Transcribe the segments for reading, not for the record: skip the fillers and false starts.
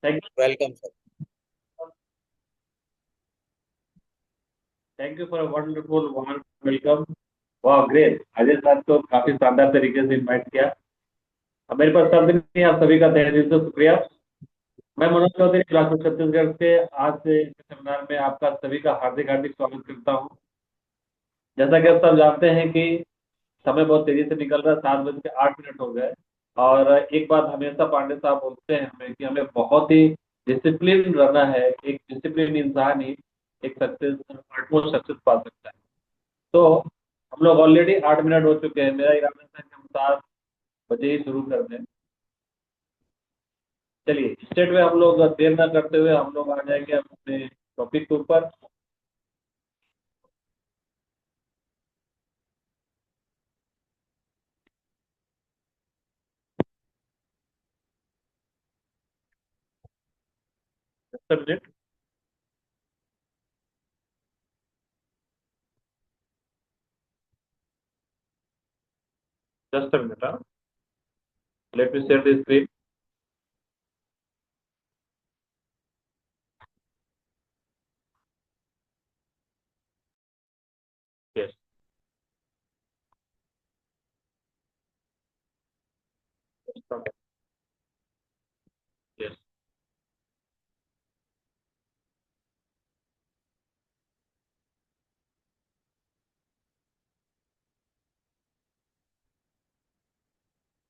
Thank you. Welcome sir. Thank you for wonderful warm welcome. वाह great, Ajay sir तो काफी शानदार तरीके से इनवाइट किया। अब मेरे पास शब्द नहीं है, आप सभी का तहे दिल से शुक्रिया। मैं मनोज चौधरी, बिलासपुर छत्तीसगढ़ से आज से इस सेमिनार में आपका सभी का हार्दिक हार्दिक स्वागत करता हूँ। जैसा कि आप सब जानते हैं कि समय बहुत तेजी से निकल रहा है, 7 बज के 8 मिनट हो गए। और एक बात हमेशा पांडे साहब बोलते हैं हमें कि हमें बहुत ही डिसिप्लिन रहना है। एक डिसिप्लिन इंसान ही एक सक्सेस, अल्टीमेट सक्सेस पा सकता है। तो हम लोग ऑलरेडी 8 मिनट हो चुके हैं। मेरा इरादा था कि हम 7 बजे ही शुरू कर दें। चलिए स्टेट में हम लोग देर ना करते हुए हम लोग आ जाएंगे अपने टॉपिक के ऊपर। Subject just a minute, let me share the screen. Yes, yes.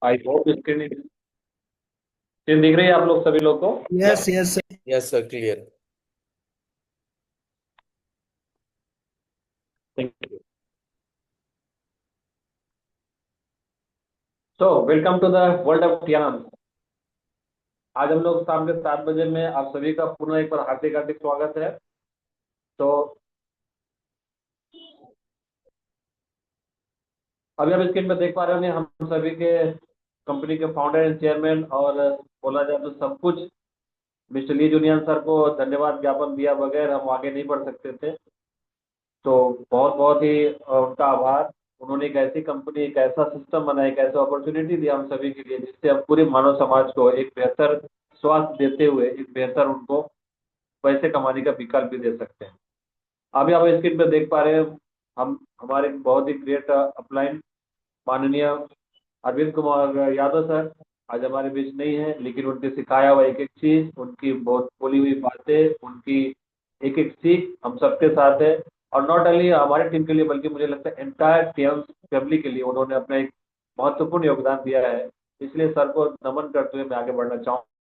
I hope screen दिख रही है आप लोग सभी लोग को। Yes yes sir. Yes sir, clear. Thank you. So welcome to the world of ज्ञान। आज हम लोग शाम के 7 बजे में आप सभी का पुनः एक बार हार्दिक हार्दिक स्वागत है। तो अभी आप स्क्रीन पर देख पा रहे होंगे हम सभी के कंपनी के फाउंडर एंड चेयरमैन, और बोला जाए तो सब कुछ मिस्टर ली जूनियर सर को धन्यवाद ज्ञापन दिया बगैर हम आगे नहीं बढ़ सकते थे। तो बहुत बहुत ही उनका आभार। उन्होंने एक ऐसी कंपनी, एक ऐसा सिस्टम बनाया, एक ऐसा अपॉर्चुनिटी दिया हम सभी के लिए, जिससे हम पूरे मानव समाज को एक बेहतर स्वास्थ्य देते हुए एक बेहतर उनको पैसे कमाने का विकल्प भी दे सकते हैं। अभी आप स्क्रीन पर देख पा रहे हैं हम हमारे बहुत ही ग्रेट अपलाइन माननीय अरविंद कुमार यादव सर आज हमारे बीच नहीं है, लेकिन उनके सिखाया हुआ एक एक चीज, उनकी बहुत बोली हुई बातें, उनकी एक एक सीख हम सबके साथ है। और नॉट ओनली हमारे टीम के लिए बल्कि मुझे लगता है एंटायर टीम फैमिली के लिए उन्होंने अपना एक महत्वपूर्ण योगदान दिया है। इसलिए सर को नमन करते हुए मैं आगे बढ़ना चाहूंगा।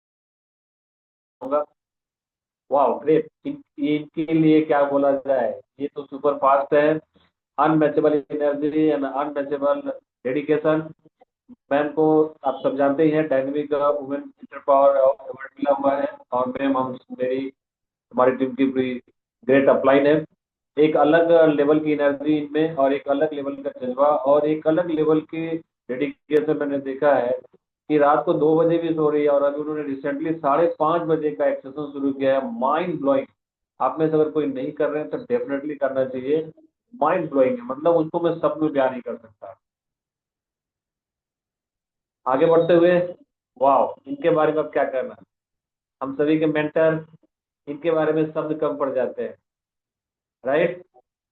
वाह ग्रेट, इनके लिए क्या बोला जाए, ये तो सुपर फास्ट है। Unmatchable energy and unmatchable dedication. Ma'am को आप सब जानते ही हैं, dynamic women inter power award मिला हुआ है। और मैम हम मेरी हमारी टीम की पूरी ग्रेट अपलाइन है। एक अलग लेवल की एनर्जी इनमें, और एक अलग लेवल का जज्बा, और एक अलग लेवल की डेडिकेशन मैंने देखा है कि रात को 2 बजे भी सो रही है। और अभी उन्होंने रिसेंटली 5:30 बजे का एक्सरसाइज शुरू किया है। Mind blowing. आप में से अगर कोई नहीं कर रहे हैं तो डेफिनेटली करना चाहिए। माइंड ब्लोइंग है, मतलब उसको मैं शब्द में बयान नहीं कर सकता। आगे बढ़ते हुए, वाह इनके बारे में अब क्या कहना है। हम सभी के मेंटर, इनके बारे में शब्द कम पड़ जाते हैं, राइट।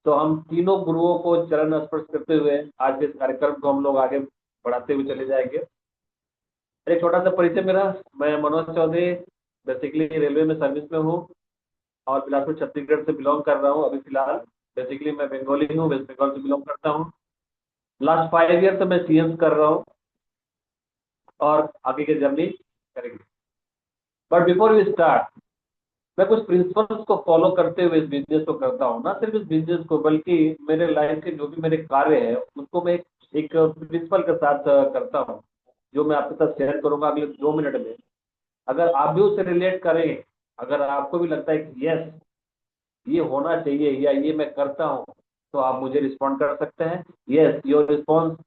तो हम तीनों गुरुओं को चरण स्पर्श करते हुए आज के इस कार्यक्रम को हम लोग आगे बढ़ाते हुए चले जाएंगे। एक छोटा सा परिचय मेरा। मैं मनोज चौधरी, बेसिकली रेलवे में सर्विस में हूँ, और बिलासपुर छत्तीसगढ़ से बिलोंग कर रहा हूँ अभी फिलहाल। बेसिकली मैं बंगाली हूँ, वेस्ट बंगाल से बिलोंग करता हूँ। लास्ट 5 ईयर से मैं सीएम कर रहा हूँ, और आगे की जर्नी करेंगे। बट बिफोर वी स्टार्ट, मैं कुछ प्रिंसिपल्स को फॉलो करते हुए इस बिजनेस को करता हूँ। ना सिर्फ इस बिजनेस को बल्कि मेरे लाइफ के जो भी मेरे कार्य है उनको मैं एक प्रिंसिपल के साथ करता हूँ, जो मैं आपके साथ शेयर करूंगा अगले 2 मिनट में। अगर आप भी उससे रिलेट करें, अगर आपको भी लगता है कि यस ये होना चाहिए या ये मैं करता हूँ, तो आप मुझे रिस्पॉन्ड कर सकते हैं। यस, योर रिस्पॉन्स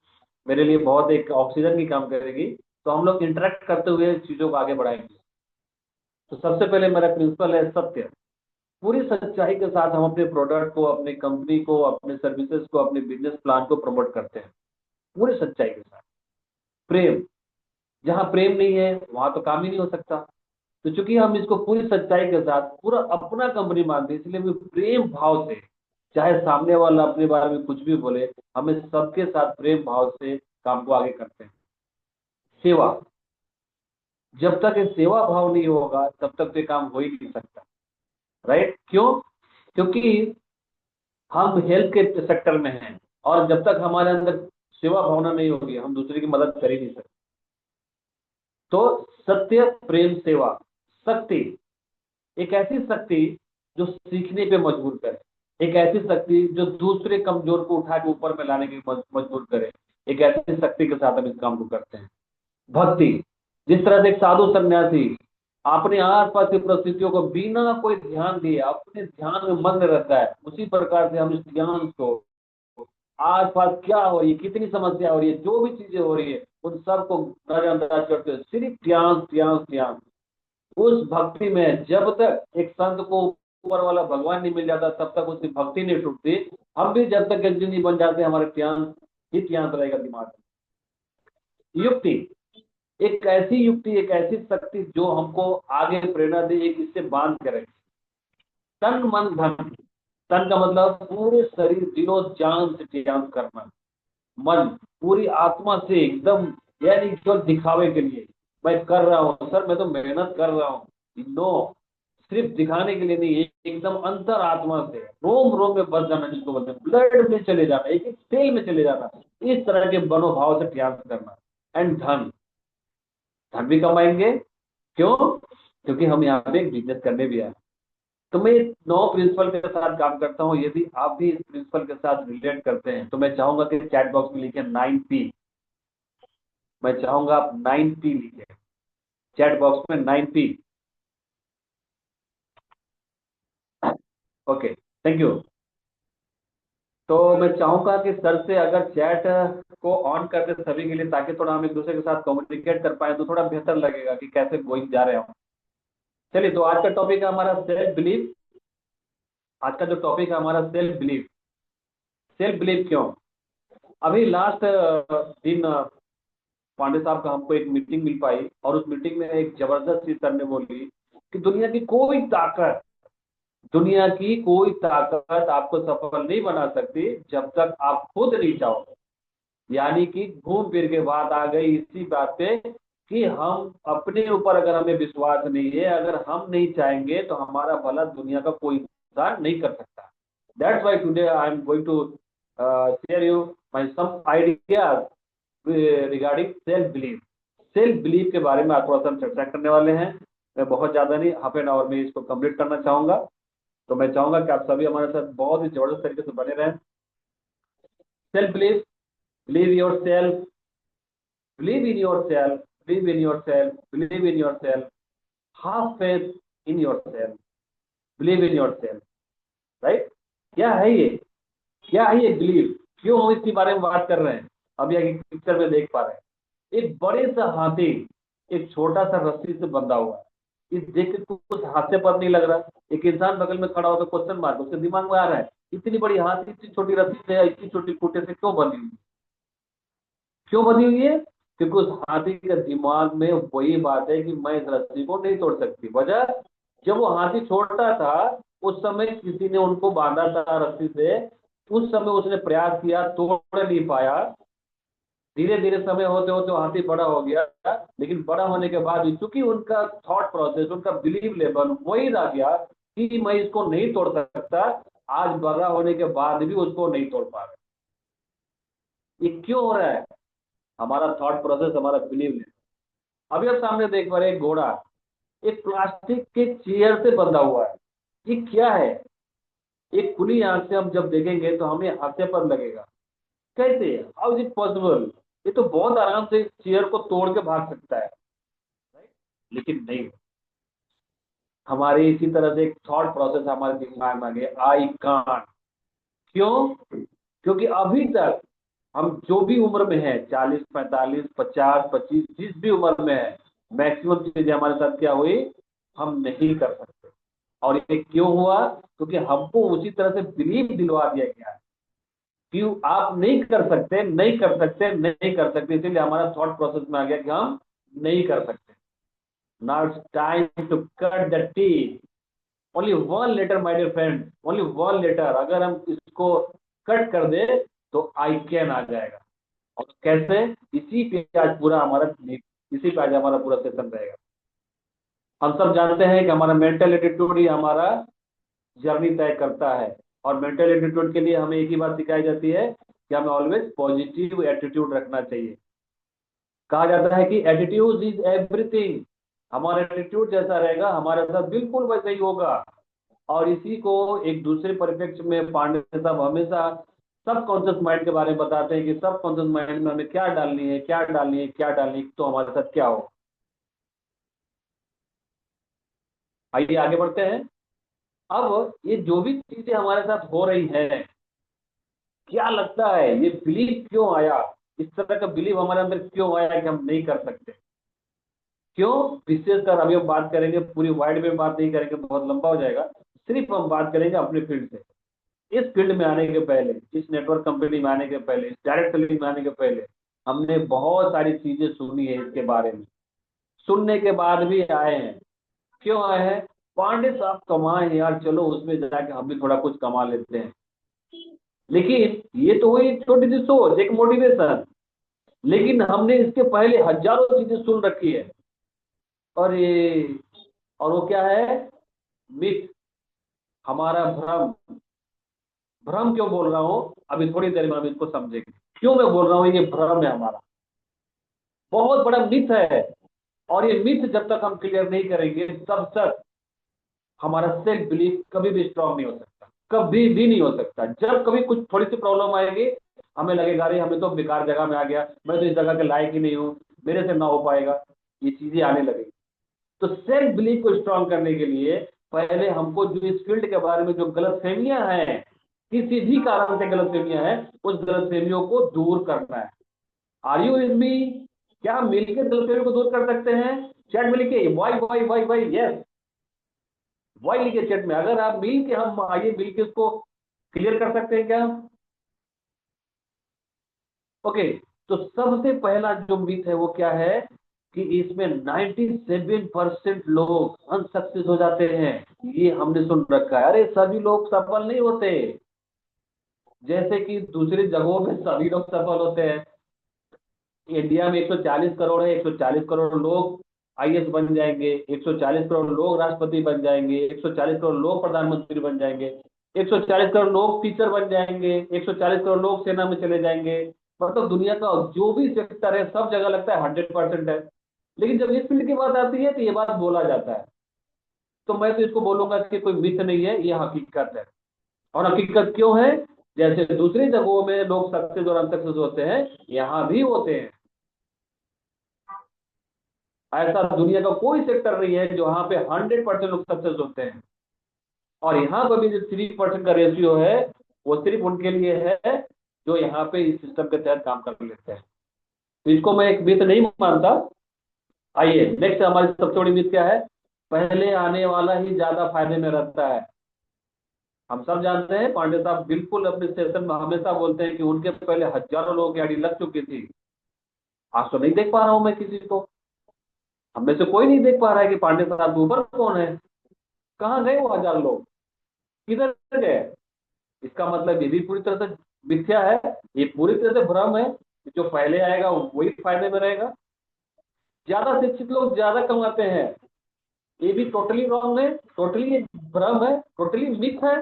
मेरे लिए बहुत एक ऑक्सीजन की काम करेगी। तो हम लोग इंटरेक्ट करते हुए चीजों को आगे बढ़ाएंगे। तो सबसे पहले मेरा प्रिंसिपल है सत्य। पूरी सच्चाई के साथ हम अपने प्रोडक्ट को, अपनी कंपनी को, अपने सर्विसेज को, अपने बिजनेस प्लान को प्रमोट करते हैं पूरी सच्चाई के साथ। प्रेम, जहां प्रेम नहीं है वहां तो काम ही नहीं हो सकता। तो चूंकि हम इसको पूरी सच्चाई के साथ पूरा अपना कंपनी मानते हैं, इसलिए हम प्रेम भाव से, चाहे सामने वाला अपने बारे में कुछ भी बोले, हमें सबके साथ प्रेम भाव से काम को आगे करते हैं। सेवा, जब तक ये सेवा भाव नहीं होगा तब तक तो ये काम हो ही नहीं सकता। राइट? क्यों? क्योंकि हम हेल्थ के सेक्टर में हैं, और जब तक हमारे अंदर सेवा भावना नहीं होगी हम दूसरे की मदद कर ही नहीं सकते। तो सत्य, प्रेम, सेवा, शक्ति, एक ऐसी शक्ति जो सीखने पे मजबूर करे, एक ऐसी शक्ति जो दूसरे कमजोर को उठा के ऊपर में लाने के मजबूर करे, एक ऐसी शक्ति के साथ हम इस काम को करते हैं। भक्ति, जिस तरह से एक साधु सन्यासी अपने आसपास की परिस्थितियों को बिना कोई ध्यान दिए अपने ध्यान में मग्न रहता है, उसी प्रकार से हम इस ध्यान को, आसपास क्या हो रही है, कितनी समस्या हो रही है, जो भी चीजें हो रही है, उन सबको नजरअंदाज करते हुए सिर्फ ध्यान ध्यान ध्यान, उस भक्ति में जब तक एक संत को ऊपर वाला भगवान नहीं मिल जाता तब तक उसकी भक्ति नहीं टूटती। हम भी जब तक गंजी नहीं बन जाते हमारे ध्यान ही ध्यान रहेगा दिमाग में। युक्ति, एक ऐसी युक्ति, एक ऐसी शक्ति जो हमको आगे प्रेरणा दे, एक इससे बांध के रखे। तन मन धन, तन का मतलब पूरे शरीर दिलो जान से ध्यान करना, मन पूरी आत्मा से एकदम, यानी केवल दिखावे के लिए मैं कर रहा हूँ सर, मैं तो मेहनत कर रहा हूँ, नो, सिर्फ दिखाने के लिए नहीं, एकदम अंतर आत्मा से रोम रोम में बस जाना, जिसको बोलते हैं ब्लड में चले जाना, एक एक सेल में चले जाना, इस तरह के मनोभाव से ध्यान करना। एंड धन, धन भी कमाएंगे। क्यों? क्योंकि हम यहाँ पे एक बिजनेस करने भी आए। तो मैं 9 प्रिंसिपल के साथ काम करता हूँ, यदि आप भी इस प्रिंसिपल के साथ रिलेट करते हैं तो मैं चाहूंगा कि चैट बॉक्स में लिखे 9P। मैं चाहूंगा आप 9P लिखे चैट बॉक्स में, 9P। Okay, thank you. तो मैं चाहूंगा कि सर से अगर चैट को ऑन कर दे सभी के लिए, ताकि थोड़ा हम एक दूसरे के साथ कम्युनिकेट कर पाए तो थोड़ा बेहतर लगेगा कि कैसे गोइंग जा रहे हो। चलिए, तो आज का टॉपिक है हमारा सेल्फ बिलीफ। आज का जो टॉपिक है हमारा सेल्फ बिलीफ। सेल्फ बिलीफ क्यों? अभी लास्ट दिन पांडे साहब का हमको एक मीटिंग मिल पाई, और उस मीटिंग में एक जबरदस्त चीज सर ने बोली कि दुनिया की कोई ताकत आपको सफल नहीं बना सकती जब तक आप खुद नहीं चाहो। यानी कि घूम फिर के बात आ गई इसी बात पे कि हम अपने ऊपर अगर हमें विश्वास नहीं है, अगर हम नहीं चाहेंगे तो हमारा भला दुनिया का कोई इंसान नहीं कर सकता। That's why today I am going to share you my some ideas regarding self belief. Self belief के बारे में आज थोड़ा सा हम चर्चा करने वाले हैं। मैं बहुत ज्यादा नहीं, हाफ एन आवर में इसको कंप्लीट करना चाहूंगा। तो मैं चाहूंगा कि आप सभी हमारे साथ बहुत ही जबरदस्त तरीके से बने रहें। Self belief, believe your self, believe in your self, believe in your self, believe in your self, have faith in your self, believe in your self. Right? क्या है ये? क्या है ये बिलीव? क्यों हम इसके बारे में बात कर रहे हैं? अब यह पिक्चर में देख पा रहे हैं, एक बड़े सा हाथी एक छोटा सा रस्सी से बंधा हुआ है। इस देख के कुछ हास्य पर नहीं लग रहा? एक इंसान बगल में खड़ा होकर क्वेश्चन मार्क उसके दिमाग में आ रहा है, इतनी बड़ी हाथी इतनी छोटी रस्सी से, इतनी छोटी खूंटे से क्यों बंधी हुई? क्यों बंधी हुई है? क्योंकि उस हाथी के दिमाग में वही बात है कि मैं इस रस्सी को नहीं तोड़ सकती। वजह, जब वो हाथी छोटा था उस समय किसी ने उनको बांधा था रस्सी से, उस समय उसने प्रयास किया, तोड़ नहीं पाया। धीरे धीरे समय होते होते हाथी बड़ा हो गया, लेकिन बड़ा होने के बाद भी चूंकि उनका थॉट प्रोसेस, उनका बिलीव लेवल वही रह गया कि मैं इसको नहीं तोड़ सकता, आज बड़ा होने के बाद भी उसको नहीं तोड़ पा रहे। ये क्यों हो रहा है? हमारा थॉट प्रोसेस, हमारा बिलीव लेवल। अभी आप सामने देख पा रहे हैं, एक घोड़ा एक प्लास्टिक के चेयर से बंधा हुआ है। ये क्या है? एक खुली आंख से हम जब देखेंगे तो हमें हास्यास्पद लगेगा। कैसे? How is it possible? ये तो बहुत आराम से चेयर को तोड़ के भाग सकता है। राइट? लेकिन नहीं, हमारे इसी तरह से एक थॉट प्रोसेस हमारे दिमाग में आ गया, आई कांट। क्यों? क्योंकि अभी तक हम जो भी उम्र में है, 40, 45, 50, 25, जिस भी उम्र में है, मैक्सिमम चीजें हमारे साथ क्या हुई, हम नहीं कर सकते। और ये क्यों हुआ? क्योंकि हमको उसी तरह से बिलीव दिलवा दिया गया है कि आप नहीं कर सकते, नहीं कर सकते, नहीं कर सकते, इसीलिए हमारा थॉट प्रोसेस में आ गया कि हम नहीं कर सकते। Now it's time to cut the T. Only one letter my dear friend, only one letter, अगर हम इसको कट कर दे तो आई कैन आ जाएगा। और कैसे? इसी पे आज पूरा हमारा, इसी पे आज हमारा पूरा सेशन रहेगा। हम सब जानते हैं कि हमारा मेंटल एटीट्यूड ही हमारा जर्नी तय करता है। और मेंटल एटीट्यूड के लिए हमें एक ही बात सिखाई जाती है कि हमें ऑलवेज पॉजिटिव एटीट्यूड रखना चाहिए। कहा जाता है कि एटीट्यूड इज एवरीथिंग। हमारा एटीट्यूड जैसा रहेगा हमारे साथ बिल्कुल वैसा ही होगा। और इसी को एक दूसरे परिप्रेक्ष्य में पांडे साहब हमेशा सब कॉन्शियस माइंड के बारे में बताते हैं कि सब कॉन्शियस माइंड में हमें क्या डालनी है, क्या डालनी है, क्या डालनी है, तो हमारे साथ क्या हो। आइए आगे बढ़ते हैं। अब ये जो भी चीजें हमारे साथ हो रही है, क्या लगता है ये बिलीव क्यों आया, इस तरह का बिलीव हमारे अंदर क्यों आया कि हम नहीं कर सकते? क्यों? विशेषकर अभी हम बात करेंगे, पूरी वाइड में बात नहीं करेंगे, बहुत लंबा हो जाएगा। सिर्फ हम बात करेंगे अपने फील्ड से। इस फील्ड में आने के पहले, इस नेटवर्क कंपनी में आने के पहले, इस डायरेक्ट सेलिंग में आने के पहले हमने बहुत सारी चीजें सुनी है इसके बारे में। सुनने के बाद भी आए हैं। क्यों आए हैं? पांडे साहब कमाए हैं यार, चलो उसमें जाके हम भी थोड़ा कुछ कमा लेते हैं। लेकिन ये तो हुई छोटी सी सोच, एक मोटिवेशन। लेकिन हमने इसके पहले हजारों चीजें सुन रखी है। और ये, और वो क्या है? मिथ, हमारा भ्रम। भ्रम क्यों बोल रहा हूं, अभी थोड़ी देर में हम इसको समझेंगे क्यों मैं बोल रहा हूं ये भ्रम है हमारा। बहुत बड़ा मिथ है। और ये मिथ जब तक हम क्लियर नहीं करेंगे तब तक हमारा सेल्फ बिलीफ कभी भी स्ट्रांग नहीं हो सकता, कभी भी नहीं हो सकता। जब कभी कुछ थोड़ी सी प्रॉब्लम आएगी, हमें लगेगा अरे हमें तो बेकार जगह में आ गया, मैं तो इस जगह के लायक ही नहीं हूँ, मेरे से ना हो पाएगा, ये चीजें आने लगेगी। तो सेल्फ बिलीफ को स्ट्रांग करने के लिए पहले हमको जो इस फील्ड के बारे में जो गलतफहमियां हैं, किसी भी कारण से गलतफहमियां हैं, उस गलतफहमियों को दूर करना है। Are you with me? क्या हम मिलकर गलतफहमियों को दूर कर सकते हैं? चैट में लिखिए वाई, यस, वाई लिखिए चैट में। अगर आप मिल के, हम आइए मिल के उसको क्लियर कर सकते हैं क्या? ओके। तो सबसे पहला जो मिथ है वो क्या है कि इसमें 97% लोग अनसक्सेस हो जाते हैं। ये हमने सुन रखा है, अरे सभी लोग सफल नहीं होते। जैसे कि दूसरी जगहों में सभी लोग सफल होते हैं। इंडिया में 140 करोड़ है, 140 करोड़ लोग आईएएस बन जाएंगे, 140 करोड़ लोग राष्ट्रपति बन जाएंगे, 140 करोड़ लोग प्रधानमंत्री बन जाएंगे, 140 करोड़ लोग टीचर बन जाएंगे, 140 करोड़ लोग सेना में चले जाएंगे। मतलब दुनिया का जो भी सेक्टर है सब जगह लगता है 100% है। लेकिन जब इस फील्ड की बात आती है तो ये बात बोला जाता है। तो मैं तो इसको बोलूंगा कि कोई मिथ नहीं है, ये हकीकत है। और हकीकत क्यों है? जैसे दूसरी जगहों में लोग सक्सेस और अनसक्सेस होते हैं, यहाँ भी होते हैं। ऐसा दुनिया का कोई सेक्टर नहीं है जहां पे 100% लोग सक्सेस होते हैं। और यहाँ पर भी जो 3% का रेशियो है, वो सिर्फ उनके लिए है जो यहाँ पे इस सिस्टम के तहत काम कर लेते हैं। तो इसको मैं एक मिथ नहीं मानता। आइए नेक्स्ट, हमारी सबसे बड़ी मिथ क्या है? पहले आने वाला ही ज्यादा फायदे में रहता है। हम सब जानते हैं, पांडे साहब बिल्कुल अपने सेशन में हमेशा बोलते हैं कि उनके पहले हजारों लोगों की आईडी लग चुकी थी। आज तो नहीं देख पा रहा हूं मैं किसी को, हम में से कोई नहीं देख पा रहा है कि पांडे साहब के ऊपर कौन है। कहाँ गए वो हजार लोग, किधर गए? इसका मतलब ये भी पूरी तरह से मिथ्या है, ये पूरी तरह से भ्रम है कि जो पहले आएगा वही फायदे में रहेगा। ज्यादा शिक्षित लोग ज्यादा कमाते हैं, ये भी टोटली रॉन्ग है, टोटली भ्रम है, टोटली मिथ है।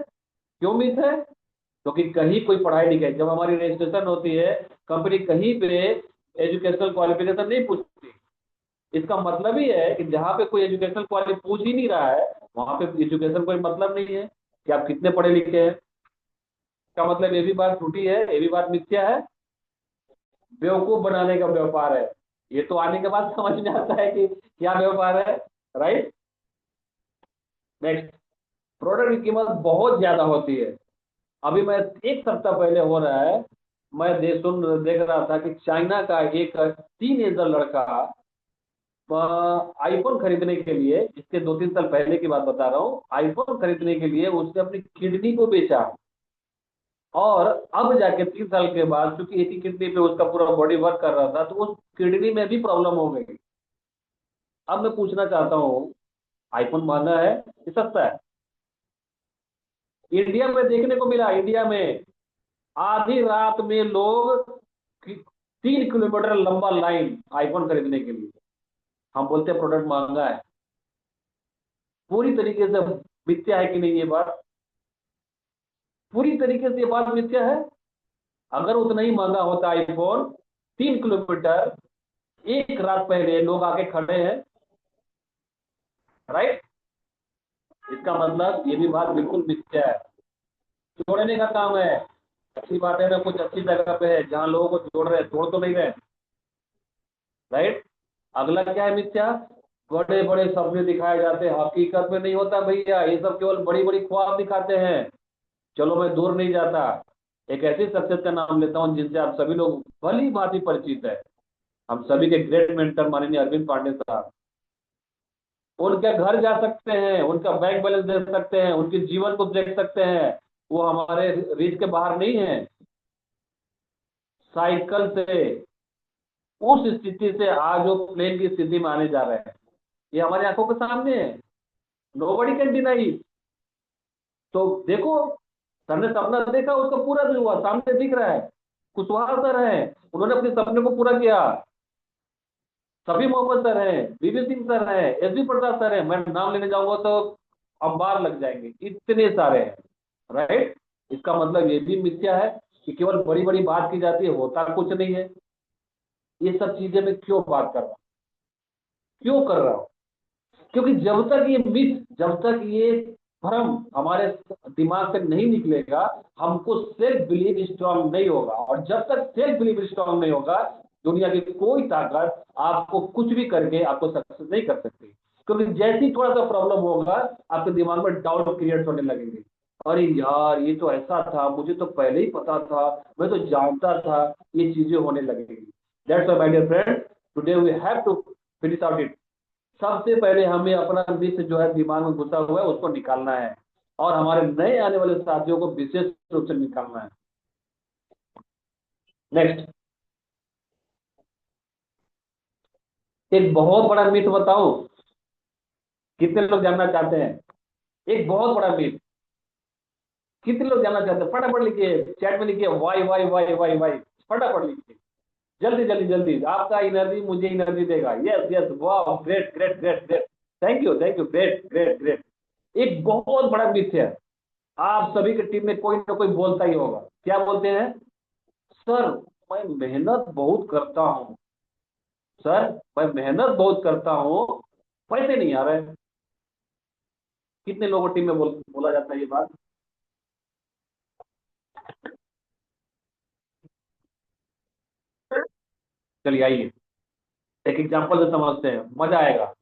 क्यों मिथ है? क्योंकि कहीं कोई पढ़ाई लिखाई, जब हमारी रजिस्ट्रेशन होती है, कंपनी कहीं पे एजुकेशनल क्वालिफिकेशन नहीं पूछती। इसका मतलब ही है कि जहाँ पे कोई एजुकेशनल क्वालिटी पूछ ही नहीं रहा है, वहां पे एजुकेशन कोई मतलब नहीं है कि आप कितने पढ़े लिखे हैं। इसका मतलब ये भी बात झूठी है, ये भी बात मिथ्या है, बेवकूफ बनाने का व्यापार है। ये तो आने के बाद समझ में आता है कि क्या व्यापार है। राइट। नेक्स्ट, प्रोडक्ट की कीमत बहुत ज्यादा होती है। अभी मैं एक सप्ताह पहले हो रहा है, मैं देख रहा था कि चाइना का एक टीन एजर लड़का आईफोन खरीदने के लिए, इसके 2-3 साल पहले की बात बता रहा हूँ, आईफोन खरीदने के लिए उसने अपनी किडनी को बेचा। और अब जाके 3 साल के बाद, चूंकि एक ही किडनी पे उसका पूरा बॉडी वर्क कर रहा था, तो उस किडनी में भी प्रॉब्लम हो गई। अब मैं पूछना चाहता हूँ, आईफोन महंगा है कि सस्ता है? इंडिया में देखने को मिला, इंडिया में आधी रात में लोग 3 किलोमीटर लंबा लाइन आईफोन खरीदने के लिए। हम बोलते हैं प्रोडक्ट महंगा है। पूरी तरीके से मिथ्या है कि नहीं ये बात? पूरी तरीके से ये बात मिथ्या है। अगर उतना ही महंगा होता आईफोन, 3 किलोमीटर एक रात पहले लोग आके खड़े हैं, राइट? इसका मतलब ये भी बात बिल्कुल मिथ्या है। जोड़ने का काम है। अच्छी बात है ना, कुछ अच्छी जगह पे है जहां लोगों को जोड़ रहे हैं, तोड़ तो नहीं रहे, राइट? अगला क्या है मिथ्या? बड़े बड़े सपने दिखाए जाते हैं, हकीकत में नहीं होता भैया, ये सब केवल बड़ी बड़ी ख्वाब दिखाते हैं। चलो मैं दूर नहीं जाता, एक ऐसी शख्सियत का नाम लेता हूं जिनसे आप सभी लोग भली भांति परिचित है, हम सभी के ग्रेट मेंटर माननीय अरविंद पांडे साहब। उनके घर जा सकते हैं, उनका बैंक बैलेंस देख सकते हैं, उनके जीवन को देख सकते हैं। वो हमारे रीच के बाहर नहीं है। साइकिल से उस स्थिति से आज वो प्लेन की स्थिति में आने जा रहे हैं, ये हमारी आंखों के सामने है। Nobody can deny. तो देखो, सर ने सपना देखा, उसका पूरा भी हुआ, सामने दिख रहा है। कुशवाहा सर है, उन्होंने अपने सपने को पूरा किया। सभी मोहम्मद सर हैं, बीबी सिंह सर हैं, एस बी प्रसाद सर हैं, मैं नाम लेने जाऊंगा तो अंबार लग जाएंगे, इतने सारे हैं, राइट? इसका मतलब ये भी मिथ्या है कि केवल बड़ी बड़ी बात की जाती है, होता कुछ नहीं है। ये सब चीजें मैं क्यों बात कर रहा हूँ, क्यों कर रहा हूँ? क्योंकि जब तक ये मिथ, जब तक ये भ्रम हमारे दिमाग से नहीं निकलेगा, हमको सेल्फ बिलीव स्ट्रांग नहीं होगा। और जब तक सेल्फ बिलीव स्ट्रांग नहीं होगा, दुनिया की कोई ताकत आपको कुछ भी करके आपको सक्सेस नहीं कर सकती। क्योंकि जैसे ही थोड़ा सा प्रॉब्लम होगा, आपके दिमाग में डाउट क्रिएट होने लगेंगे। अरे यार, ये तो ऐसा था, मुझे तो पहले ही पता था, मैं तो जानता था, ये चीजें होने लगेंगी। That's why my dear friend, today we have to finish out it. सबसे पहले हमें अपना मिथ जो है दिमाग में घुसा हुआ है उसको निकालना है, और हमारे नए आने वाले साथियों को विशेष रूप से निकालना है। नेक्स्ट, एक बहुत बड़ा मिथ बताओ, कितने लोग जानना चाहते हैं? एक बहुत बड़ा मिथ, कितने लोग जानना चाहते हैं? फटाफट लिखिए, चैट में लिखिए, Y Y Y Y Y, फटाफट लिखिए, जल्दी जल्दी जल्दी। आपका एनर्जी मुझे एनर्जी देगा। यस यस, वाह, great great great great, thank you, great great great. एक बहुत बड़ा मिथ है, आप सभी की टीम में कोई ना कोई बोलता ही होगा। क्या बोलते हैं? सर, मैं मेहनत बहुत करता हूँ, सर मैं मेहनत बहुत करता हूँ, पैसे नहीं आ रहे। कितने लोगों टीम में बोला जाता है ये बात? चलिए आइए, एक एग्जांपल से समझते हैं, मजा आएगा।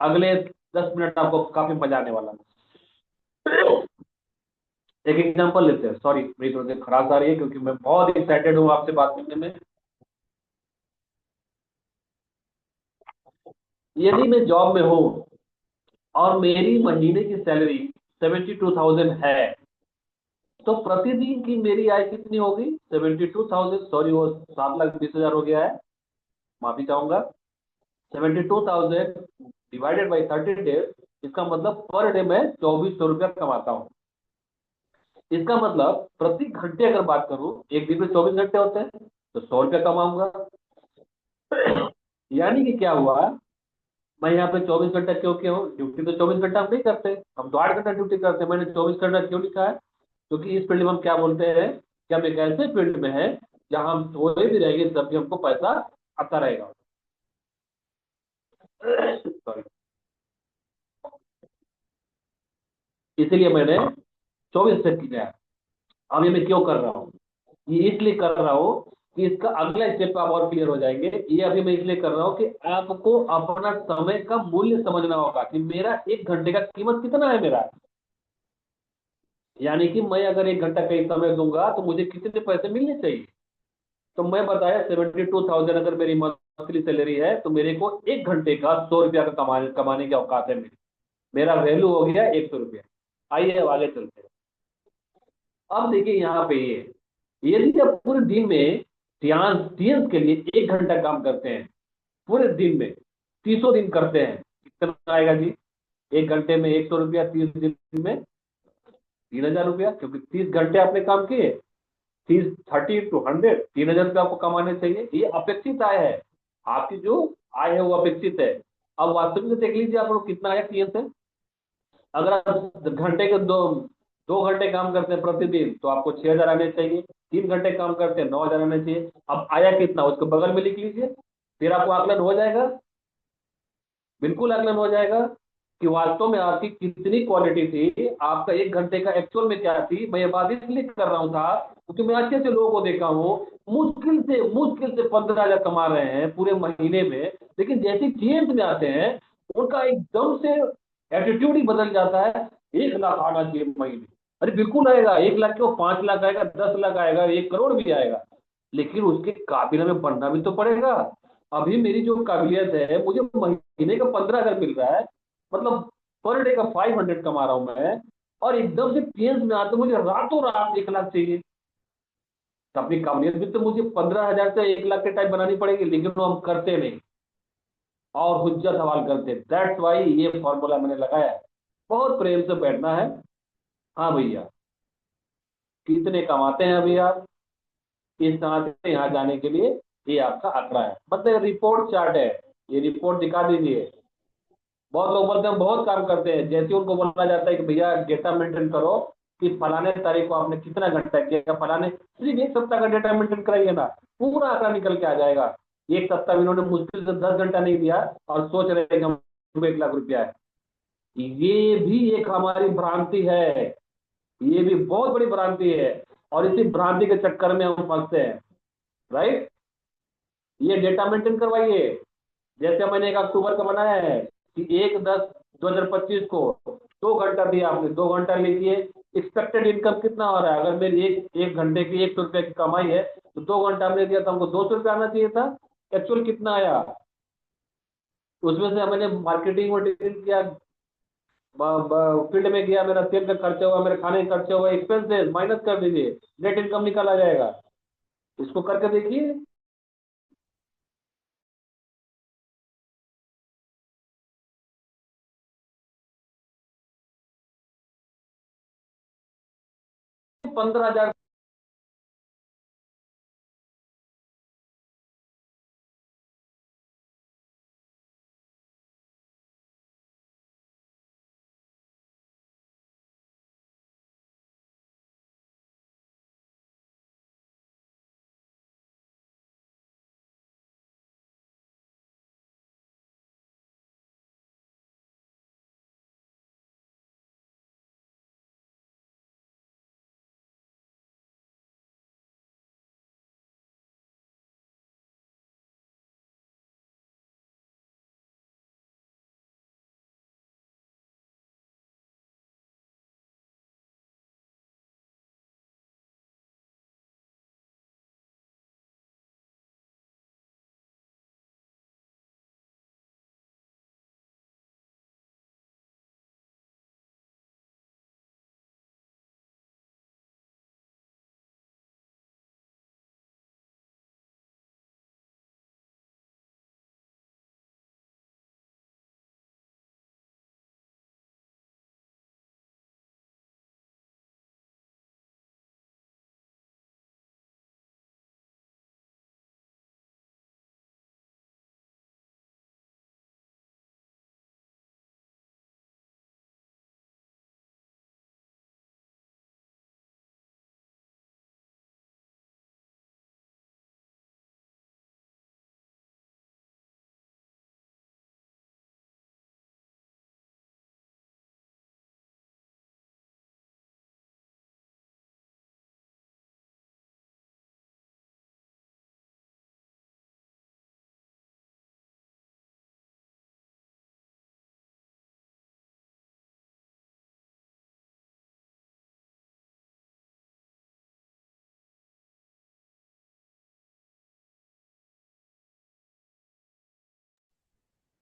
अगले 10 मिनट आपको काफी मजा आने वाला है। एक एग्जांपल लेते हैं। सॉरी, मेरी थोड़ी सी खराश आ रही है क्योंकि मैं बहुत एक्साइटेड हूँ आपसे बात करने में। यदि मैं जॉब में हूँ और मेरी महीने की सैलरी 72,000 है, तो प्रतिदिन की मेरी आय कितनी होगी? 72,000, सॉरी वो 7,20,000 हो गया है, माफी चाहूंगा। 72,000 डिवाइडेड बाई 30 डेज, इसका मतलब पर डे मैं 2,400 रुपया कमाता हूँ। इसका मतलब प्रति घंटे अगर बात करूं, एक दिन में 24 घंटे होते हैं, तो 100 रुपया कमाऊंगा। यानी कि क्या हुआ, मैं यहाँ पे 24 घंटा क्यों क्यों ड्यूटी तो 24 घंटा हम नहीं करते, हम तो 8 घंटा ड्यूटी करते हैं। मैंने 24 घंटा क्यों लिखा है? क्योंकि इस फील्ड में हम क्या बोलते हैं कि हम एक ऐसे फील्ड में हैं जहां हम सोए भी रहेंगे तब भी हमको पैसा आता रहेगा। सॉरी, इसीलिए मैंने 24 स्टेप किया है। अब ये मैं क्यों कर रहा हूँ? ये इसलिए कर रहा हूँ कि इसका अगला स्टेप आप और क्लियर हो जाएंगे। ये अभी मैं इसलिए कर रहा हूँ कि आपको अपना समय का मूल्य समझना होगा कि मेरा 1 घंटे का कीमत कितना है मेरा। यानी कि मैं अगर 1 घंटा कहीं समय दूंगा तो मुझे कितने पैसे मिलने चाहिए। तो मैं बताया 72,000 अगर मेरी मंथली सैलरी है, तो मेरे को 1 घंटे का 100 रुपया का कमाने कमाने की औकात है मेरी। मेरा वैल्यू हो गया 100 रुपया। आइए अब आगे चलते हैं। अब देखिए यहाँ पे ये, यदि आप पूरे दिन में ध्यान के लिए 1 घंटा काम करते हैं, पूरे दिन में 30 दिन करते हैं, कितना आएगा जी? 1 घंटे में 100 रुपया, 30 दिन में 3,000 रुपया, क्योंकि 30 घंटे आपने काम किए। 30, 30 into 100, 3,000 रुपया आपको कमाने चाहिए। ये अपेक्षित आय है। आपकी जो आय है वो अपेक्षित है। अब वास्तविक में देख लीजिए आप लोग कितना आया टीएस है। अगर आप घंटे के 2 2 घंटे काम करते हैं प्रतिदिन, तो आपको 6,000 आने चाहिए। 3 घंटे काम करते हैं, 9,000 आने चाहिए। अब आया कितना उसके बगल में लिख लीजिए, फिर आपको आकलन हो जाएगा। बिल्कुल आकलन हो जाएगा कि वास्तव में आपकी कितनी क्वालिटी थी, आपका 1 घंटे का एक्चुअल में क्या थी। मैं ये बात इसलिए कर रहा हूँ था क्योंकि मैं अच्छे से लोगों को देखा हूँ, मुश्किल से 15,000 कमा रहे हैं पूरे महीने में, लेकिन जैसे टीएम्स में आते हैं उनका एकदम से एटीट्यूड ही बदल जाता है। 1 लाख आना चाहिए महीने। अरे बिल्कुल आएगा, 1 लाख क्यों, 5 लाख आएगा, 10 लाख आएगा, 1 करोड़ भी आएगा, लेकिन उसके काबिल हमें बनना भी तो पड़ेगा। अभी मेरी जो काबिलियत है, मुझे महीने का 15,000 मिल रहा है, मतलब पर डे का 500 कमा रहा हूं मैं, और एकदम से टीएम्स में आते मुझे रातों रात 1 लाख चाहिए। तो अपनी काबिलियत भी तो मुझे 15,000 से 1 लाख के टाइप बनानी पड़ेगी, लेकिन वो हम करते नहीं और हुज्जत सवाल करते। दैट्स वाई ये फॉर्मूला मैंने लगाया है। बहुत प्रेम से बैठना है। हाँ भैया, कितने कमाते हैं अभी आप, इस तरह से यहाँ जाने के लिए ये आपका आंकड़ा है, मतलब रिपोर्ट चार्ट है। ये रिपोर्ट दिखा दीजिए। बहुत लोग बोलते हैं हम बहुत काम करते हैं, जैसे उनको बोला जाता है कि भैया डेटा मेंटेन करो कि फलाने तारीख को आपने कितना घंटा किया, फलाने सिर्फ 1 सप्ताह का डेटा मेंटेन कराइए ना, पूरा आंकड़ा निकल के आ जाएगा। 1 सप्ताह में इन्होंने मुश्किल से 10 घंटा नहीं दिया और सोच रहे हैं कि हम 1 लाख रुपया है। ये भी एक हमारी भ्रांति है। ये भी बहुत बड़ी भ्रांति है, और इसी भ्रांति के चक्कर में हम फंसते हैं। राइट। ये डेटा मेंटेन करवाइए। जैसे मैंने 1 अक्टूबर का बनाया है कि 1/10/2025 को 2 घंटा दिया आपने, 2 घंटा लीजिए। एक्सपेक्टेड इनकम कितना हो रहा है, अगर मेरी एक एक घंटे की 100 रुपये की कमाई है, तो 2 घंटा हमने दिया तो हमको 200 रुपये आना चाहिए था। एक्चुअल कितना आया, उसमें से मैंने मार्केटिंग वर्केटिंग किया, फील्ड में गया, मेरा तेल का खर्चा हुआ, मेरे खाने का खर्चा हुआ, एक्सपेंसेस माइनस कर दीजिए, नेट इनकम निकाला जाएगा। इसको करके देखिए। 15,000।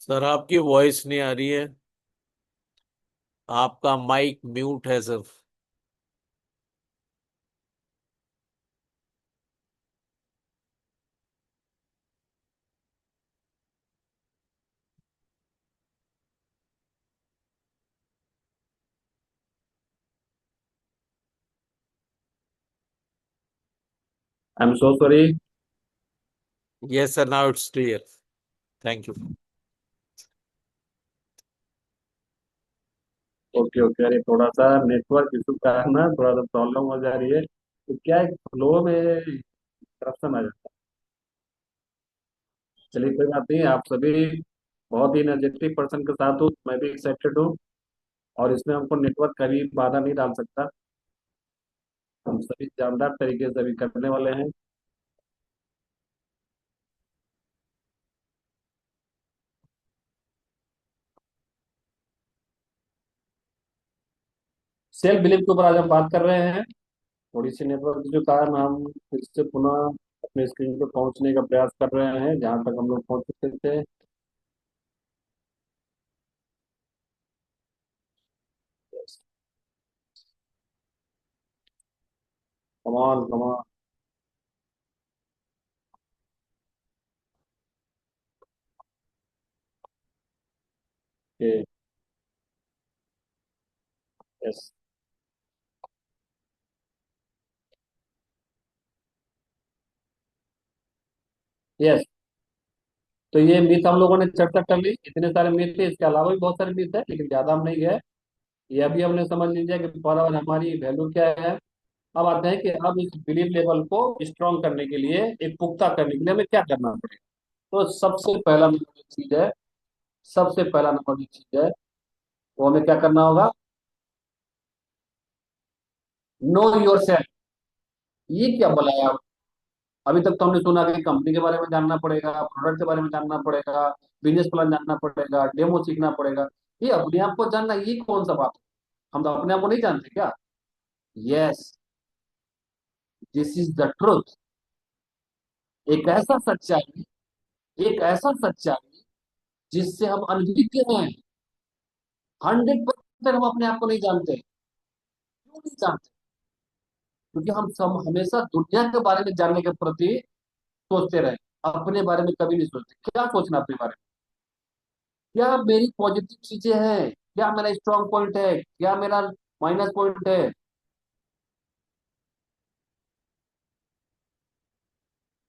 सर आपकी वॉइस नहीं आ रही है। आपका माइक म्यूट है सिर्फ। I am so sorry. Yes, sir. Now it's clear. Thank you. Okay okay, अरे थोड़ा सा नेटवर्क इशू का है ना, थोड़ा सा प्रॉब्लम हो जा रही है, तो क्या है, फ्लो में करप्शन आ जाता है। चलिए कोई बात नहीं, आप सभी बहुत ही एनर्जेटिक पर्सन के साथ हूँ, मैं भी एक्साइटेड हूँ, और इसमें हमको नेटवर्क कभी बाधा नहीं डाल सकता। हम सभी जानदार तरीके से अभी करने वाले हैं। सेल्फ बिलीफ के ऊपर आज हम बात कर रहे हैं। थोड़ी सी नेटवर्क के कारण हम फिर से पुनः अपने स्क्रीन पे पहुंचने का प्रयास कर रहे हैं जहां तक हम लोग पहुंच चुके थे। कमान कमान के। यस। यस। तो ये मिथ हम लोगों ने चर्चा कर ली, इतने सारे मिथ थे, इसके अलावा भी बहुत सारे मिथ है, लेकिन ज्यादा हम नहीं गए। ये अभी हमने समझ लीजिए कि पर आवर हमारी वैल्यू क्या है। अब आते हैं कि अब इस बिलीफ लेवल को स्ट्रॉन्ग करने के लिए, एक पुख्ता करने के लिए हमें क्या करना पड़ेगा। तो सबसे पहला नंबर जो चीज है, सबसे पहला नंबर जो चीज है, वो हमें क्या करना होगा। Know your self. ये क्या बोला है आप। अभी तक तो हमने सुना कि कंपनी के बारे में जानना पड़ेगा, प्रोडक्ट के बारे में जानना पड़ेगा, बिजनेस प्लान जानना पड़ेगा, डेमो सीखना पड़ेगा। ये अपने आप को जानना, ये कौन सा बात है। हम तो अपने आप को नहीं जानते क्या। Yes, this is the truth. एक ऐसा सच्चाई, एक ऐसा सच्चाई जिससे हम अनभिज्ञ हैं। 100% हम अपने आप को नहीं जानते। क्यों नहीं जानते? क्योंकि हम सब हमेशा दुनिया के बारे में जानने के प्रति सोचते रहे, अपने बारे में कभी नहीं सोचते। क्या सोचना अपने बारे में, क्या मेरी पॉजिटिव चीजें हैं, क्या मेरा स्ट्रांग पॉइंट है, क्या मेरा माइनस पॉइंट है।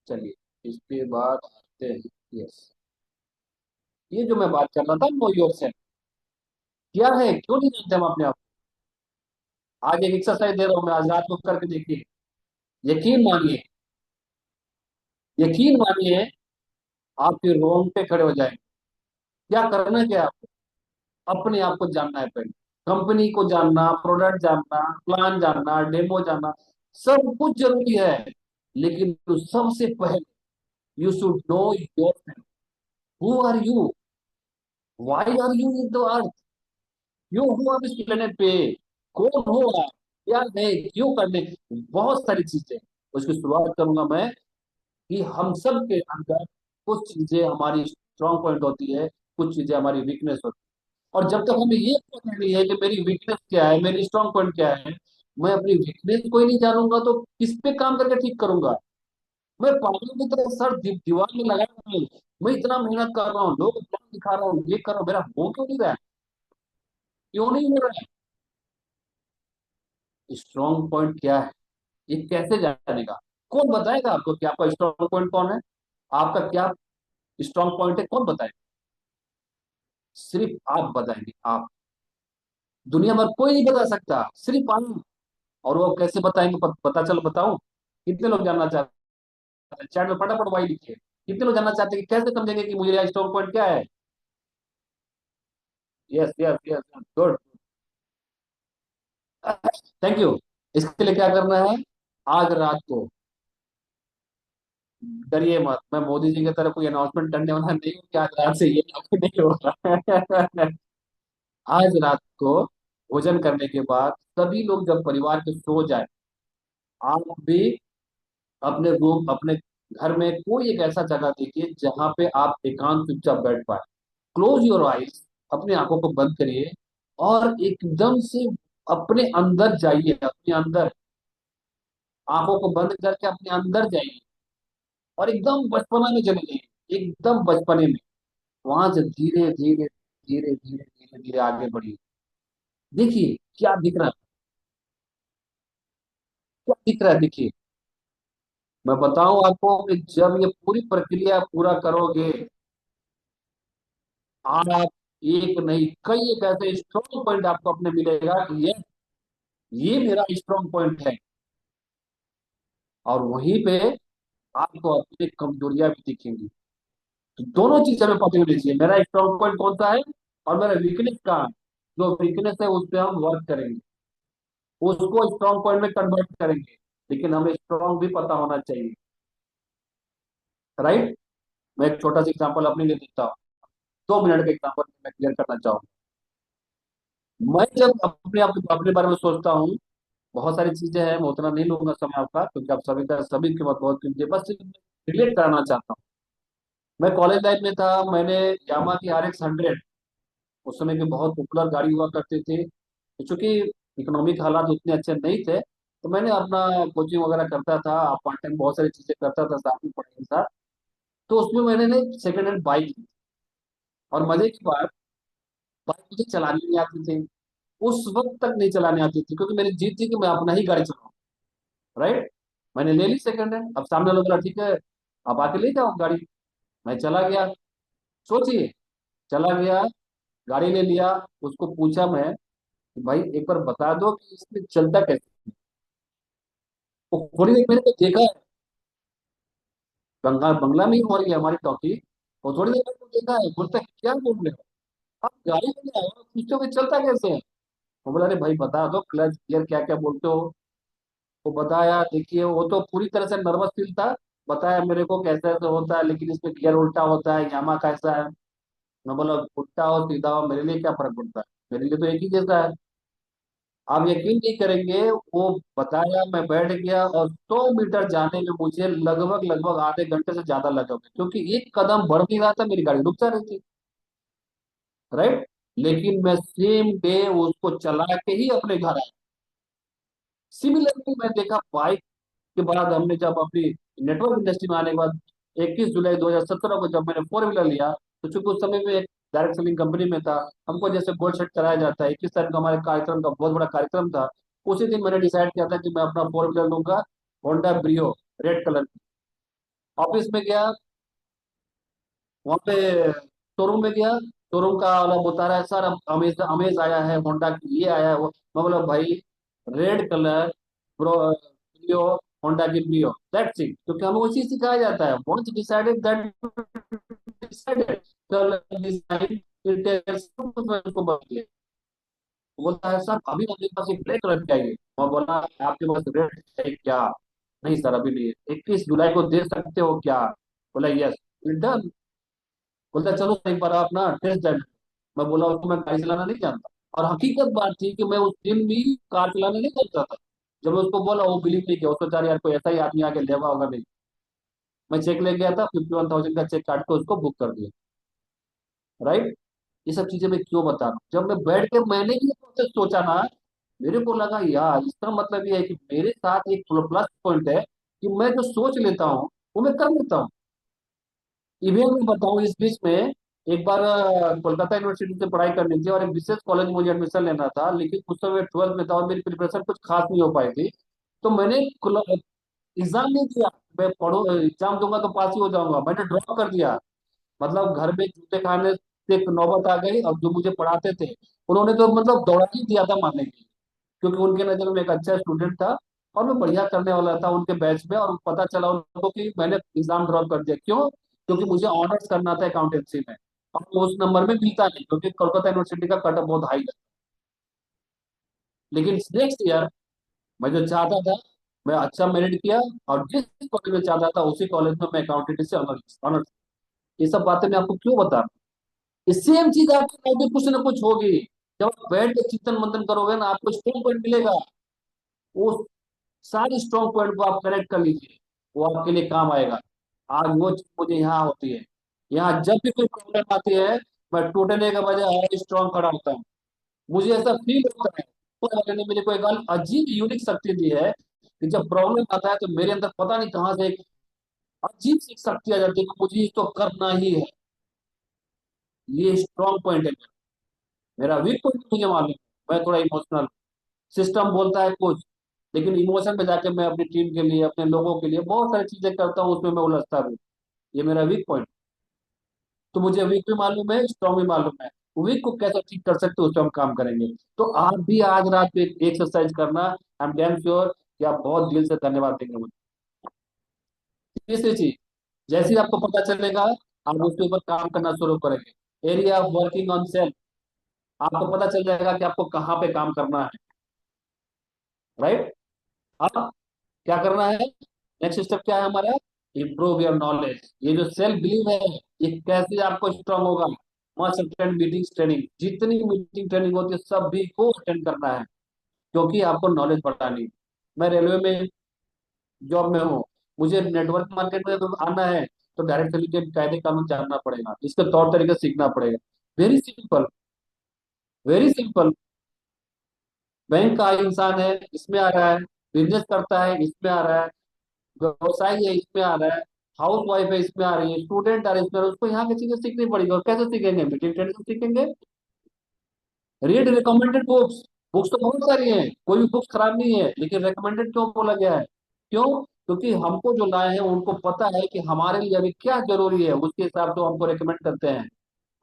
चलिए, इसके बाद आते हैं। यस, ये जो मैं बात कर रहा था नो योर सेल्फ, क्या है, क्यों नहीं जानते हम अपने आप को? आज एक एक्सरसाइज दे रहा हूं मैं, आज रात को करके देखिए। यकीन मानिए, यकीन मानिए, आपके रोंगटे खड़े हो जाएंगे। क्या करना, क्या है आपको, अपने आप को जानना है पहले। कंपनी को जानना, प्रोडक्ट जानना, प्लान जानना, डेमो जानना, सब कुछ जरूरी है। लेकिन तो सबसे पहले you should know yourself. Who are you, why are you in the earth, क्यों हो आप इस प्लेनेट पे, कौन हो आप, क्या है, क्यों करने। बहुत सारी चीजें, उसकी शुरुआत करूंगा मैं कि हम सब के अंदर कुछ चीजें हमारी स्ट्रांग पॉइंट होती है, कुछ चीजें हमारी वीकनेस होती है। और जब तक हमें ये पता नहीं है कि मेरी वीकनेस क्या है, मेरी स्ट्रांग पॉइंट क्या है, मैं अपनी वीकनेस को ही नहीं जानूंगा तो किस पे काम करके ठीक करूंगा। मैं पागलों की तरह सर दीवार में लगा रहा हूँ। मैं इतना मेहनत कर रहा हूँ, लोग दिखा रहा हूँ, ये कर रहा हूँ, मेरा हो क्यों नहीं रहा है, क्यों नहीं हो रहा है। स्ट्रांग पॉइंट क्या है, ये कैसे जानेगा, कौन बताएगा आपको कि आपका स्ट्रांग पॉइंट कौन है, आपका क्या स्ट्रांग पॉइंट है, कौन बताएगा। सिर्फ आप बताएंगे, आप। दुनिया भर कोई नहीं बता सकता, सिर्फ आप। और वो कैसे बताएंगे, पता चल बताऊं। कितने लोग जानना चाहते हैं, चैट में फटाफट वाई लिखिए। कितने लोग जानना चाहते हैं कि कैसे समझेंगे कि मुझे स्ट्रांग पॉइंट क्या है। Yes yes yes, good, thank you. इसके लिए क्या करना है, आज रात को, डरिए मत, मैं मोदी जी की तरफ कोई अनाउंसमेंट करने वाला नहीं हूँ कि आज रात से ये लागू नहीं होगा। आज रात को भोजन करने के बाद सभी लोग जब परिवार के सो जाए, आप भी अपने रूम, अपने घर में कोई एक ऐसा जगह देखिए जहां पे आप एकांत चुपचाप बैठ पाए। क्लोज योर आईज, अपनी आंखों को बंद करिए, और एकदम से अपने अंदर जाइए, अपने अंदर, आंखों को बंद करके अपने अंदर जाइए, और एकदम बचपना में चले जाइए, एकदम बचपने में। वहां से धीरे धीरे धीरे धीरे धीरे धीरे आगे बढ़िए। देखिए क्या दिख रहा है, क्या दिख रहा है, देखिए। मैं बताऊं आपको कि जब ये पूरी प्रक्रिया पूरा करोगे, आप एक नहीं कई एक ऐसे स्ट्रॉन्ग पॉइंट आपको अपने मिलेगा कि ये मेरा स्ट्रॉन्ग पॉइंट है। और वहीं पे आपको अपनी कमजोरियां भी दिखेंगी। तो दोनों चीज हमें पता होनी चाहिए, मेरा स्ट्रॉन्ग पॉइंट कौन सा है और मेरा वीकनेस कहाँ है। जो वीकनेस है उस पर हम वर्क करेंगे, उसको स्ट्रॉन्ग पॉइंट में कन्वर्ट करेंगे। लेकिन हमें स्ट्रॉन्ग भी पता होना चाहिए। राइट। मैं एक छोटा सा एग्जांपल अपने लिए देता हूँ, 2 मिनट का एग्जांपल मैं क्लियर करना चाहूँ। मैं जब अपने बारे में सोचता हूँ, बहुत सारी चीजें हैं, मैं उतना नहीं लूंगा समय आपका, क्योंकि आप सभी के बात बहुत कीमती है, बस रिलेट कराना चाहता हूँ। मैं कॉलेज लाइफ में था, मैंने यामा की RX 100, उस समय की बहुत पॉपुलर गाड़ी हुआ करती थी, तो चूंकि इकोनॉमिक हालात उतने अच्छे नहीं थे, तो मैंने अपना कोचिंग वगैरह करता था, पार्ट टाइम बहुत सारी चीजें करता था साथ में पढ़ाई के साथ। तो उसमें मैंने ना सेकेंड हैंड बाइक ली। और मजे की बात, बाइक मुझे चलानी नहीं आती थी, उस वक्त तक नहीं चलाने आती थी, क्योंकि मेरी जीत थी कि मैं अपना ही गाड़ी चलाऊं। राइट। मैंने ले ली सेकंड हैंड, अब सामने वाला बोला ठीक है आप आके ले जाओ गाड़ी। मैं चला गया, सोचिए, चला गया, गाड़ी ले लिया। उसको पूछा मैं कि भाई एक बार बता दो कि इसमें चलता कैसे। वो थोड़ी देर मैंने तो देखा है, बंगला बंगला में ही हो रही है हमारी टॉकी। वो थोड़ी देर मैंने तो देखा है, बोलता है, क्या बोल रहे हो आप, गाड़ी लेने आए हो पूछते हो कि चलता कैसे है। वो बोला, अरे भाई बता दो क्लच गियर क्या क्या बोलते हो। वो बताया, देखिए वो तो पूरी तरह से नर्वस फील था। बताया मेरे को कैसे ऐसे होता है, लेकिन इसमें गियर उल्टा होता है, यामा कैसा है। मैं बोला, उल्टा हो सीधा हो मेरे लिए क्या फर्क पड़ता है, मेरे लिए तो एक ही जैसा है। आप यकीन नहीं करेंगे, वो बताया, मैं बैठ गया और 100 मीटर जाने में मुझे लगभग लगभग आधे घंटे से ज्यादा लगा, क्योंकि एक कदम बढ़ नहीं रहा था, मेरी गाड़ी रुक जा रही थी। राइट। लेकिन मैं सेम डे उसको चला के ही अपने घर आया। सिमिलरली मैं देखा बाइक के बाद, हमने जब अपनी नेटवर्क इंडस्ट्री में आने के बाद 21 जुलाई 2017 को जब मैंने 4 व्हीलर लिया, तो चूंकि उस समय में एक डायरेक्ट सेलिंग कंपनी में था, हमको जैसे गोल्ड सेट कराया जाता है, 21 तारीख को हमारे कार्यक्रम का बहुत बड़ा कार्यक्रम था। उसी दिन मैंने डिसाइड किया था कि मैं अपना 4 व्हीलर लूंगा, होंडा ब्रियो, रेड कलर की। ऑफिस में गया, वहाँ पे शोरूम में गया, शोरूम का वाला बता रहा है, सर अब अमेज अमेज आया है, होंडा की ये आया है वो। मैं बोला, भाई रेड कलर, ब्रियो, होंडा की ब्रियो, दैट्स इट, क्योंकि हमें वो चीज सिखाया जाता है, once decided that decided, colour design interior उसको बदलिए। वो बोलता है, सर अभी मेरे पास एक ब्लैक कलर की आई है। मैं बोला, आपके पास रेड है क्या। नहीं सर अभी नहीं है, 21 जुलाई को दे सकते हो क्या। बोला, यस। डन। बोलता है, चलो एक बार आप ना टेस्ट ड्राइव। मैं बोला, उसको मैं गाड़ी चलाना नहीं जानता। और हकीकत बात थी कि मैं उस दिन भी कार चलाना नहीं जानता था। जब मैं उसको बोला, वो बिलीव नहीं किया, उसको चार यार कोई ऐसा ही आदमी आके लेगा होगा नहीं। मैं चेक ले गया था, 51,000 का चेक काट के उसको बुक कर दिया। राइट। ये सब चीजें मैं क्यों बता रहा हूँ, जब मैं बैठ के मैंने ये प्रोसेस सोचा ना, मेरे को लगा यार इसका मतलब ये है कि मेरे साथ एक प्लस पॉइंट है कि मैं जो सोच लेता हूँ वो मैं कर लेता हूँ। इवन मैं बताऊं, इस बीच में एक बार कोलकाता यूनिवर्सिटी से पढ़ाई करनी थी और एक विशेष कॉलेज में मुझे एडमिशन लेना था, लेकिन उस समय 12th में था और मेरी प्रिपरेशन कुछ खास नहीं हो पाई थी। तो मैंने एग्जाम नहीं दिया, मैं पढ़ो एग्जाम दूंगा तो पास ही हो जाऊंगा, मैंने ड्रॉप कर दिया। मतलब घर में जूते खाने से एक नौबत आ गई, और जो मुझे पढ़ाते थे उन्होंने तो मतलब दौड़ा ही दिया था मारने के लिए, क्योंकि उनके नजर में एक अच्छा स्टूडेंट था और मैं बढ़िया करने वाला था उनके बैच में। और पता चला उनको कि मैंने एग्जाम ड्रॉप कर दिया, क्यों, क्योंकि मुझे ऑनर्स करना था अकाउंटेंसी में, और उस नंबर में मिलता नहीं, क्योंकि कोलकाता यूनिवर्सिटी का कट ऑफ बहुत हाई है। लेकिन नेक्स्ट ईयर मैं जो चाहता था, मैं अच्छा मेरिट किया, और जिस कॉलेज में चाहता था उसी कॉलेज में मैं अकाउंटेंसी से ऑनर्स ऑनर्स। ये सब बातें मैं आपको क्यों बता रहा हूँ, ये सेम चीज आपके लाइफ में कुछ ना कुछ होगी। जब आप बैठ के चिंतन मंथन करोगे ना, आपको स्ट्रॉन्ग पॉइंट मिलेगा। वो सारी स्ट्रॉन्ग पॉइंट को आप कनेक्ट कर लीजिए, वो आपके लिए काम आएगा। आज वो चीज मुझे यहाँ होती है, यहाँ जब भी कोई प्रॉब्लम आती है, मैं टूटने के बजाय और स्ट्रॉन्ग खड़ा होता हूँ। मुझे ऐसा फील होता है, ऊपर वाले ने मुझे कोई गल अजीब यूनिक शक्ति दी है कि जब प्रॉब्लम आता है तो मेरे अंदर पता नहीं कहाँ से एक अजीब सी शक्ति आ जाती है कि मुझे इसको करना ही है। ये स्ट्रॉन्ग पॉइंट है मेरा। वीक पॉइंट मुझे मालूम है, मैं थोड़ा इमोशनल, सिस्टम बोलता है कुछ, लेकिन इमोशन पे जाके मैं अपनी टीम के लिए, अपने लोगों के लिए बहुत सारी चीजें करता हूँ, उसमें मैं उलझता भी हूँ। ये मेरा वीक पॉइंट। तो मुझे वीक भी मालूम है, स्ट्रांग भी मालूम है। वीक को कैसे ठीक कर सकते हो, उस पर हम काम करेंगे। तो आप भी आज रात में एक्सरसाइज करना। आई एम डैम श्योर कि आप बहुत दिल से धन्यवाद देंगे मुझे। तीसरी चीज, जैसे ही आपको पता चलेगा, आप उसके ऊपर काम करना शुरू करेंगे। Area of working on self, आपको पता चल जाएगा कि आपको कहाँ पे काम करना है। राइट। अब क्या करना है, नेक्स्ट स्टेप क्या है हमारा, इंप्रूव योर नॉलेज। ये जो सेल्फ बिलीव है, ये कैसे आपको स्ट्रांग होगा। मस्ट अटेंड मीटिंग ट्रेनिंग, जितनी मीटिंग ट्रेनिंग होती है सभी को अटेंड करना है, क्योंकि आपको नॉलेज बढ़ानी है। मैं रेलवे में जॉब में हूँ, मुझे नेटवर्क मार्केट में तो आना है, तो डायरेक्ट सेलिंग के कायदे कानून जानना पड़ेगा, इसके तौर तरीके सीखना पड़ेगा। Very simple, very simple. Bank का इंसान है, इसमें आ रहा है। बिजनेस करता है, इसमें आ रहा है। व्यवसाय है, इसमें आ रहा है। हाउस वाइफ है, इसमें आ रही है। स्टूडेंट आ रही है, इसमें आ रहा है। उसको यहाँ की चीजें सीखनी पड़ेगी। और कैसे सीखेंगे, मीटिंग ट्रेनिंग से सीखेंगे। Read recommended books. बुक्स तो बहुत सारी हैं, कोई भी बुक्स खराब नहीं है, लेकिन रिकमेंडेड क्यों बोला गया है? क्यों? क्योंकि हमको जो लाए हैं उनको पता है कि हमारे लिए अभी क्या जरूरी है, उसके हिसाब से वो हमको रिकमेंड करते हैं।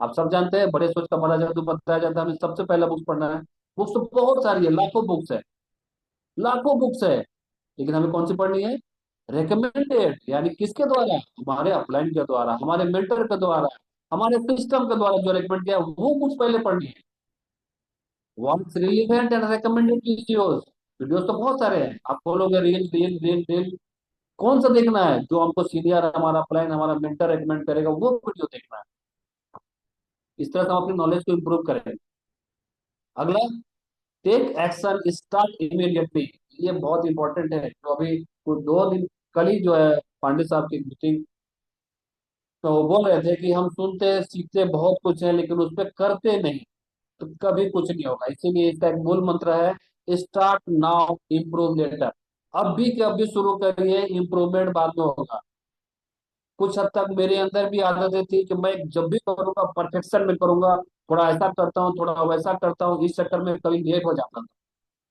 आप सब जानते हैं, बड़े सोच का बड़ा जादू बताया जाता है, हमें सबसे पहला बुक्स पढ़ना है। बुक्स तो बहुत सारी है, लाखों बुक्स है, लाखों बुक्स है। लेकिन हमें कौन सी पढ़नी है? रिकमेंडेड, यानी किसके द्वारा? हमारे अपलाइन के द्वारा, हमारे मेंटर के द्वारा, हमारे सिस्टम के द्वारा जो रिकमेंड किया है, वो बुक्स पहले पढ़नी है। What's relevant and recommended videos. Videos तो बहुत सारे हैं, आप खोलोगे रील रील रील रील। कौन सा देखना है? जो हमको सीनियर, हमारा अपलाइन, हमारा मेंटर रिकमेंड करेगा, वो वीडियो देखना है। इस तरह से हम अपनी नॉलेज को इम्प्रूव करेंगे। अगला, टेक एक्शन स्टार्ट इमीडिएटली। ये बहुत इंपॉर्टेंट है। जो अभी कुछ 2 दिन, कल ही जो है पांडे साहब की मीटिंग, तो वो बोल रहे थे कि हम सुनते सीखते बहुत कुछ है, लेकिन उस पर करते नहीं, तो कभी कुछ नहीं होगा। इसीलिए इसका एक मूल मंत्र है, स्टार्ट नाउ इम्प्रूव लेटर। अब भी के अब भी शुरू करिए, इम्प्रूवमेंट बाद में होगा। कुछ हद तक मेरे अंदर भी आदतें थी कि मैं जब भी करूंगा परफेक्शन में करूंगा, थोड़ा ऐसा करता हूँ, थोड़ा वैसा करता हूँ, इस चक्कर में कभी लेट हो जाता था।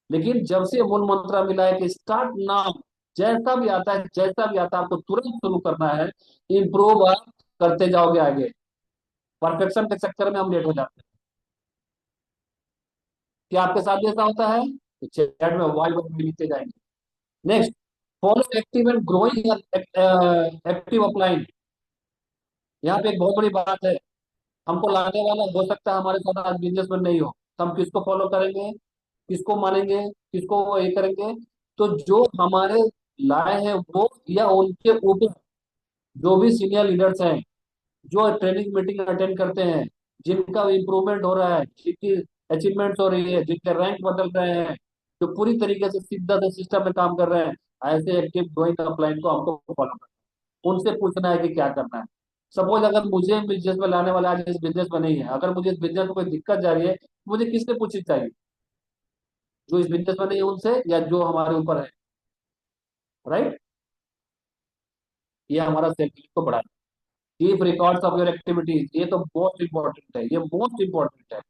लेकिन जब से मूल मंत्र मिला है कि स्टार्ट नाउ, जैसा भी आता है, जैसा भी आता है, आपको तुरंत शुरू करना है। इम्प्रूव आप करते जाओगे आगे। परफेक्शन के चक्कर में हम लेट हो जाते हैं। क्या आपके साथ भी ऐसा होता है? तो चैट में वाई वाई लिखते जाएंगे। Next, follow active and growing active upline. यहाँ पे एक बहुत बड़ी बात है। हमको लाने वाला हो सकता है हमारे साथ आज बिजनेस में नहीं हो, तो हम किसको फॉलो करेंगे, किसको मानेंगे, किसको वो ये करेंगे? तो जो हमारे लाए हैं वो, या उनके ऊपर जो भी सीनियर लीडर्स हैं, जो ट्रेनिंग मीटिंग अटेंड करते हैं, जिनका इम्प्रूवमेंट हो रहा है, जिनकी अचीवमेंट्स हो रही है, जिनके रैंक बदल रहे हैं, जो पूरी तरीके से सीधा से सिस्टम में काम कर रहे हैं, ऐसे एक्टिव ग्रोइंग अपलाइन को हमको फॉलो करना है। उनसे पूछना है कि क्या करना है। सपोज अगर मुझे बिजनेस में लाने वाला आज इस बिजनेस में नहीं है, अगर मुझे इस बिजनेस में कोई दिक्कत जा रही है, तो मुझे किससे पूछनी चाहिए? जो इस बिजनेस में नहीं है उनसे, या जो हमारे ऊपर है। राइट। ये हमारा सेल्फ को बढ़ाए। Keep records of your activities, ये तो मोस्ट इंपॉर्टेंट है, ये मोस्ट इंपॉर्टेंट है।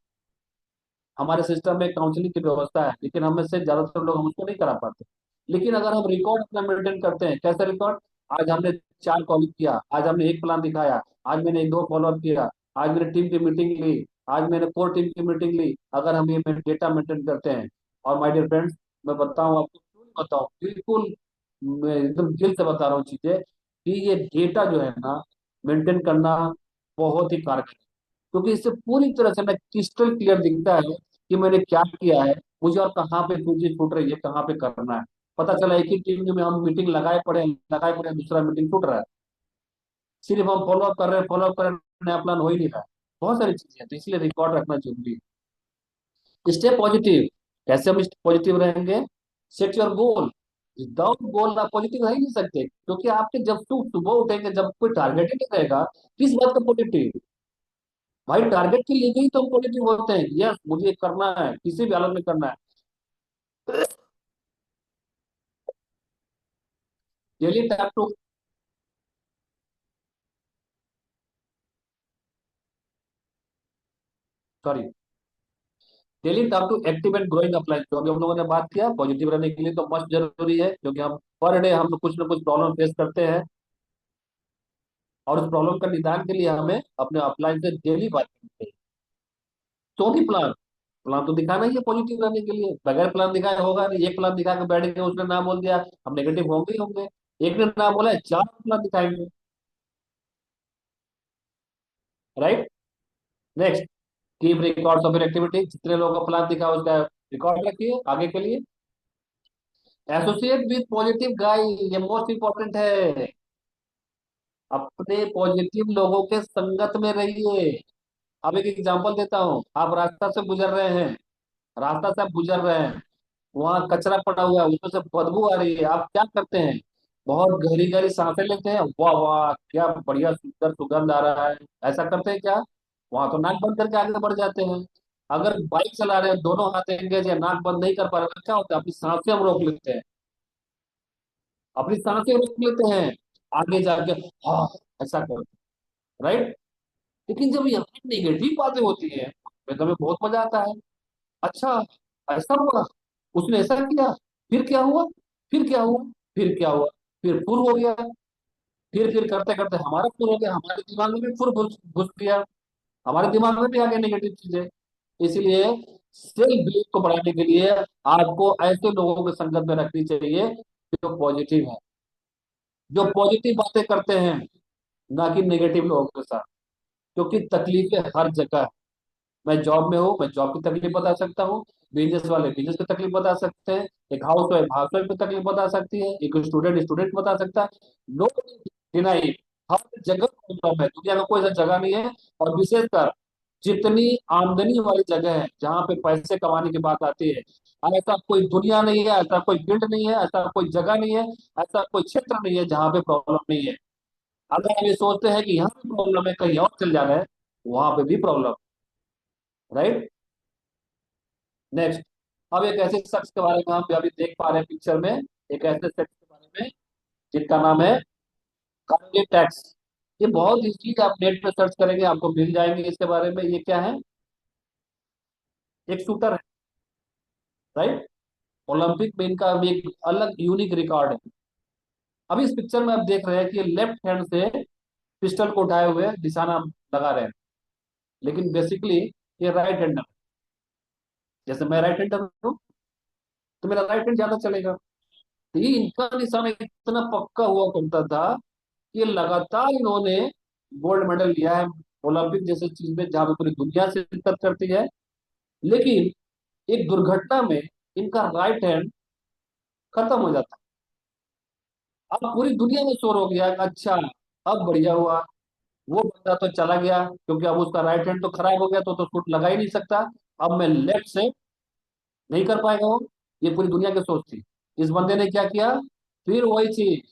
हमारे सिस्टम में काउंसलिंग की व्यवस्था है, लेकिन हम में से ज्यादातर लोग हम उसको नहीं करा पाते। लेकिन अगर हम रिकॉर्ड अपना मेंटेन करते हैं, कैसे रिकॉर्ड? आज हमने 4 कॉलिंग किया, आज हमने एक प्लान दिखाया, आज मैंने 2 फॉलोअप किया, आज मैंने टीम की मीटिंग ली, आज मैंने कोर टीम की मीटिंग ली। अगर हम ये डेटा मेंटेन करते हैं, और माय डियर फ्रेंड्स, मैं बताऊं आपको, क्यों नहीं बताऊं, बिल्कुल मैं एकदम दिल से बता रहा हूँ चीजें, कि ये डेटा जो है ना, मेंटेन करना बहुत ही कारगर है। क्योंकि इससे पूरी तरह से ना क्रिस्टल क्लियर दिखता है कि मैंने क्या किया है, मुझे और कहाँ पे पूंजी छूट रही है, कहाँ पे करना है। पता चला एक ही टीम में हम मीटिंग लगाए पड़े हैं, दूसरा मीटिंग छूट रहा है। सिर्फ हम फॉलो अप कर रहे हैं, नया प्लान हो ही नहीं रहा है। बहुत सारी चीजें हैं, तो इसलिए रिकॉर्ड रखना जरूरी है। Stay positive. कैसे हम पॉजिटिव रहेंगे? Set your goal. विदाउट गोल आप पॉजिटिव रह ही नहीं सकते, क्योंकि आपके जब सुबह उठेंगे, जब कोई टारगेट ही नहीं रहेगा, किस बात का पॉजिटिव? भाई टारगेट के लिए ही तो हम पॉजिटिव होते हैं, यस मुझे ये करना है, किसी भी हालत में करना है। Daily tap to, sorry, daily talk to active and growing appliances, जो अभी हम लोगों ने बात किया, पॉजिटिव रहने के लिए तो मस्ट जरूरी है, क्योंकि हम पर डे हम कुछ ना कुछ प्रॉब्लम फेस करते हैं, और उस प्रॉब्लम का निदान के लिए हमें अपने अपलाइन से डेली बात करनी चाहिए। चौथी प्लान, प्लान तो दिखाना ही है पॉजिटिव रहने के लिए, बगैर प्लान दिखाए होगा नहीं। एक प्लान दिखा के बैठ गए, उसने ना बोल दिया, हम नेगेटिव होंगे ही होंगे। एक ने ना बोला है, चार प्लान दिखाएंगे। Right. Next, keep records of your activity, जितने लोगों का प्लान दिखा उसका रिकॉर्ड रखिए आगे के लिए। एसोसिएट विद पॉजिटिव गाइड, ये मोस्ट इंपॉर्टेंट है। अपने पॉजिटिव लोगों के संगत में रहिए। अब एक एग्जांपल देता हूँ, आप रास्ता से गुजर रहे हैं, रास्ता से आप गुजर रहे हैं, वहां कचरा पड़ा हुआ है, उसमें से बदबू आ रही है, आप क्या करते हैं? बहुत गहरी गहरी सांसें लेते हैं, वाह वाह क्या बढ़िया सुंदर सुगंध आ रहा है, ऐसा करते हैं क्या? वहां तो नाक बंद करके आगे बढ़ जाते हैं। अगर बाइक चला रहे हैं, दोनों हाथ एंगेज है, नाक बंद नहीं कर पा रहे हैं, क्या होता है? अपनी सांसें हम रोक लेते हैं, अपनी सांसें रोक लेते हैं, आगे जाके हाँ ऐसा करते हैं। राइट। लेकिन जब यहाँ नेगेटिव बातें होती है तो हमें बहुत मजा आता है। अच्छा, ऐसा हुआ, उसने ऐसा किया, फिर क्या हुआ, फिर क्या हुआ, फिर क्या हुआ, फिर फुर हो गया, फिर करते करते हमारा फुर हो गया, हमारे दिमाग में भी फुर घुस घुस गया, हमारे दिमाग में भी आ गया नेगेटिव चीजें। इसलिए सेल्फ बिलीफ को बढ़ाने के लिए आपको ऐसे लोगों के संगत में रखनी चाहिए जो पॉजिटिव है, जो पॉजिटिव बातें करते हैं, ना कि नेगेटिव लोगों के साथ। क्योंकि तकलीफें हर जगह है। मैं जॉब में हूँ, मैं जॉब की तकलीफ बता सकता हूँ, बिजनेस वाले बिजनेस की तकलीफ बता सकते हैं, एक हाउस वाइफ की तकलीफ बता सकती है, एक स्टूडेंट बता सकता है। नो डिनाई, हर जगह प्रॉब्लम है, दुनिया में कोई ऐसा जगह नहीं है। और विशेषकर जितनी आमदनी वाली जगह है, जहाँ पे पैसे कमाने की बात आती है, ऐसा कोई दुनिया नहीं है, ऐसा कोई फील्ड नहीं है, ऐसा कोई जगह नहीं है, ऐसा कोई क्षेत्र नहीं है जहाँ पे प्रॉब्लम नहीं है। अगर हम ये सोचते हैं कि यहाँ पे प्रॉब्लम है, कहीं और चल जाना है, वहां पे भी प्रॉब्लम। राइट। नेक्स्ट, अब एक ऐसे शख्स के बारे में हम अभी देख पा रहे हैं पिक्चर में, एक ऐसे शख्स के बारे में जिनका नाम है कार्ले टैक्स। ये बहुत ही चीज आप नेट पे सर्च करेंगे आपको मिल जाएंगे इसके बारे में। ये क्या है? एक शूटर है। राइट। ओलंपिक में इनका भी एक अलग यूनिक रिकॉर्ड है। अभी इस पिक्चर में आप देख रहे हैं कि लेफ्ट हैंड से पिस्टल को उठाए हुए निशाना लगा रहे हैं, लेकिन बेसिकली ये राइट हैंडर। जैसे मैं राइट हैंडर हूँ, तो मेरा राइट हैंड ज्यादा चलेगा। तो ये इनका निशाना इतना पक्का हुआ करता था कि लगातार इन्होंने गोल्ड मेडल लिया है ओलंपिक जैसे चीज में, जहां पे पूरी दुनिया से शिरकत करती है। लेकिन एक दुर्घटना में इनका राइट हैंड खत्म हो जाता है। अब पूरी दुनिया में शोर हो गया कि अच्छा, अब बढ़िया हुआ, वो बंदा तो चला गया, क्योंकि अब उसका राइट हैंड तो खराब हो गया, तो शूट लगा ही नहीं सकता। अब मैं लेफ्ट से नहीं कर पाएगा वो। ये पूरी दुनिया की सोच थी। इस बंदे ने क्या किया? फिर वही चीज,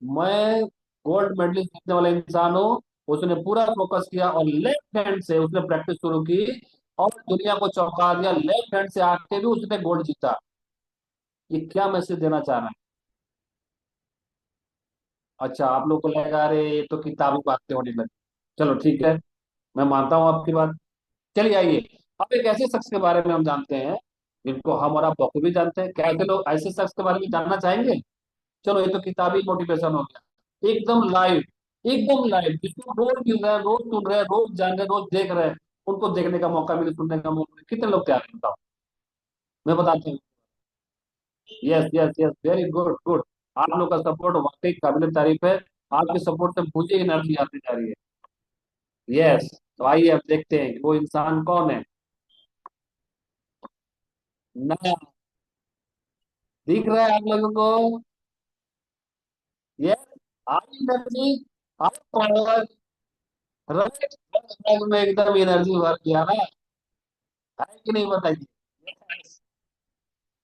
मैं गोल्ड मेडलिस्ट जीतने वाला इंसान हूँ। उसने पूरा फोकस किया और लेफ्ट हैंड से उसने प्रैक्टिस शुरू की, और दुनिया को चौंका दिया। लेफ्ट हैंड से आके भी उसने गोल्ड जीता। ये क्या मैसेज देना चाह रहा है? अच्छा, आप लोग को लगा अरे ये तो किताबी बातें होने लगी। चलो ठीक है, मैं मानता हूँ आपकी बात। चलिए आइए, अब एक ऐसे शख्स के बारे में हम जानते हैं जिनको हम और आप बखूबी जानते हैं। कैसे लोग ऐसे शख्स के बारे में जानना चाहेंगे? चलो, ये तो किताबी मोटिवेशन हो गया, एकदम लाइव, एकदम लाइव, जिसको रोज मिल रहा है, रोज सुन रहे हैं, रोज जान रहे हैं, रोज देख रहे हैं, उनको देखने का मौका मिले, सुनने का मौका मिले, कितने लोग तैयार हैं बताओ? मैं बताता हूँ। Yes yes yes, very good good. आप लोग का सपोर्ट वाकई काबिल तारीफ है। आपके सपोर्ट से मुझे एनर्जी आती जा रही है। यस, तो आइए अब देखते हैं कि वो इंसान कौन है। ना, दिख रहा है आप लोगों को? यस, आई एनर्जी, आई पावर। राइट में एकदम एनर्जी भर दिया ना, है कि नहीं बताइए? Yes.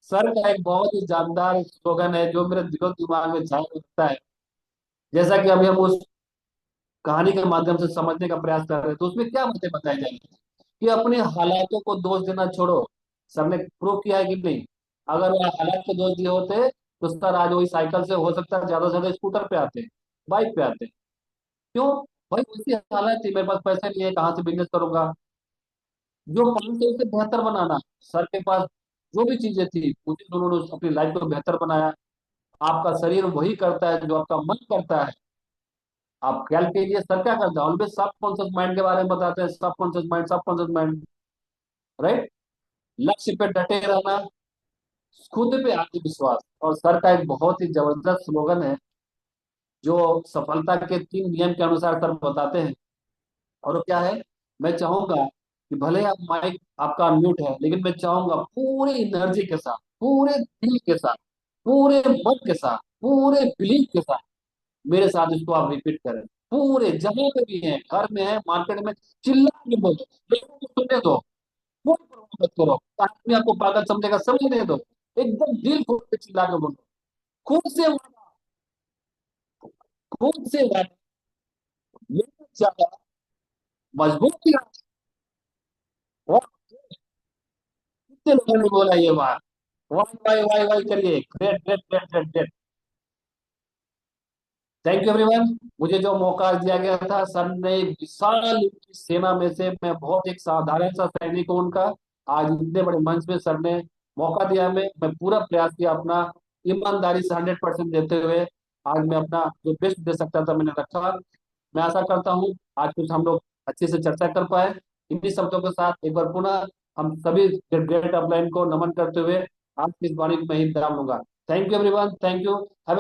सर का एक बहुत ही जानदार स्लोगन है जो मेरे दिलो दिमाग में छाया रहता है। जैसा कि अभी हम उस कहानी के माध्यम से समझने का प्रयास कर रहे हैं, तो उसमें क्या बातें बताई जाएंगी कि अपने हालातों को दोष देना छोड़ो। सर ने प्रूव किया है कि नहीं? अगर वो हालात को दोष दिए होते तो सर आज वही साइकिल से, हो सकता है ज्यादा से ज्यादा स्कूटर पे आते, बाइक पे आते। क्यों? भाई वैसी हालत थी, मेरे पास पैसे नहीं है, कहाँ से बिजनेस करूंगा? जो 5 से उसे बेहतर बनाना। सर के पास जो भी चीजें थी उसी से उन्होंने अपनी लाइफ को बेहतर बनाया। आपका शरीर वही करता है जो आपका मन करता है। आप ख्याल कीजिए, सर क्या करता है, ऑलवेज सब कॉन्शियस माइंड के बारे में बताते हैं, सब कॉन्शियस माइंड, सब कॉन्शियस माइंड। राइट। लक्ष्य पे डटे रहना, खुद पे आत्मविश्वास। और सर का एक बहुत ही जबरदस्त स्लोगन है जो सफलता के 3 नियम के अनुसार सर बताते हैं। और वो क्या है? मैं चाहूंगा कि भले आप माइक आपका म्यूट है, लेकिन मैं चाहूंगा पूरे एनर्जी के साथ, पूरे दिल के साथ, पूरे मन के साथ, पूरे बिलीफ के साथ मेरे साथ इसको आप रिपीट करें। पूरे जहां पे भी हैं, घर में है, मार्केट में, चिल्ला के बोलो, लोगों को सुनने दो, कोई परवाह मत करो। आदमी आपको पागल समझेगा, समझने दो। एकदम दिल खोल के चिल्ला के बोलो। खुद से वादा, खुद से वादा, मेहनत ज्यादा, मजबूत। कितने लोगों ने बोला ये बात? वाई वाई वाई वाई करिए। Great great great great great. Thank you everyone. मुझे जो मौका दिया गया था, सर ने एक विशाल उनकी सेना में से मैं बहुत एक साधारण सा सैनिक हूं उनका। आज इतने बड़े मंच में सर ने मौका दिया हमें, मैं पूरा प्रयास किया अपना ईमानदारी से 100% देते हुए। आज मैं अपना जो बेस्ट दे सकता था मैंने रखा। मैं आशा करता हूँ आज कुछ हम लोग अच्छे से चर्चा कर पाए। इन्हीं शब्दों के साथ एक बार पुनः हम सभी ग्रेट अपलाइन को नमन करते हुए आज की इस वाणी को मैं ही विराम लूंगा। Thank you everyone, thank you. Have